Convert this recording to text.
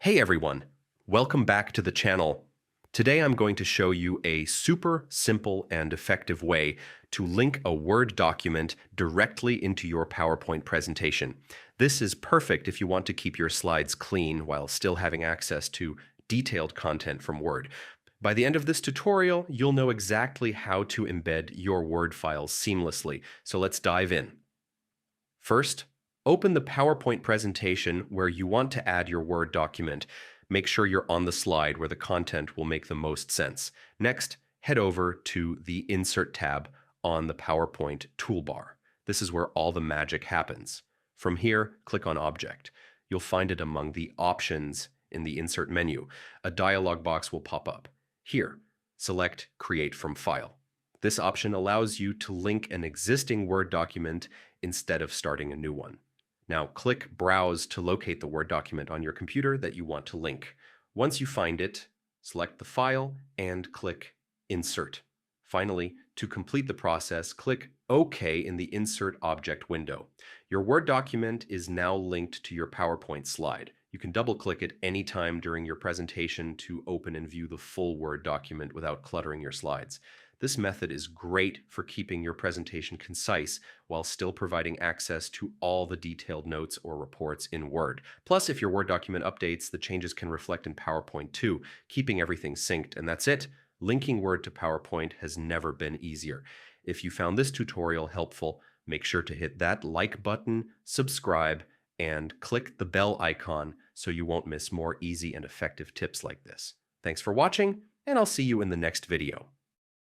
Hey everyone, welcome back to the channel. Today I'm going to show you a super simple and effective way to link a Word document directly into your PowerPoint presentation. This is perfect if you want to keep your slides clean while still having access to detailed content from Word. By the end of this tutorial, you'll know exactly how to embed your Word files seamlessly, so let's dive in. First, open the PowerPoint presentation where you want to add your Word document. Make sure you're on the slide where the content will make the most sense. Next, head over to the Insert tab on the PowerPoint toolbar. This is where all the magic happens. From here, click on Object. You'll find it among the options in the Insert menu. A dialog box will pop up. Here, select Create from File. This option allows you to link an existing Word document instead of starting a new one. Now click Browse to locate the Word document on your computer that you want to link. Once you find it, select the file and click Insert. Finally, to complete the process, click OK in the Insert Object window. Your Word document is now linked to your PowerPoint slide. You can double-click it anytime during your presentation to open and view the full Word document without cluttering your slides. This method is great for keeping your presentation concise while still providing access to all the detailed notes or reports in Word. Plus, if your Word document updates, the changes can reflect in PowerPoint too, keeping everything synced. And that's it. Linking Word to PowerPoint has never been easier. If you found this tutorial helpful, make sure to hit that like button, subscribe, and click the bell icon so you won't miss more easy and effective tips like this. Thanks for watching, and I'll see you in the next video.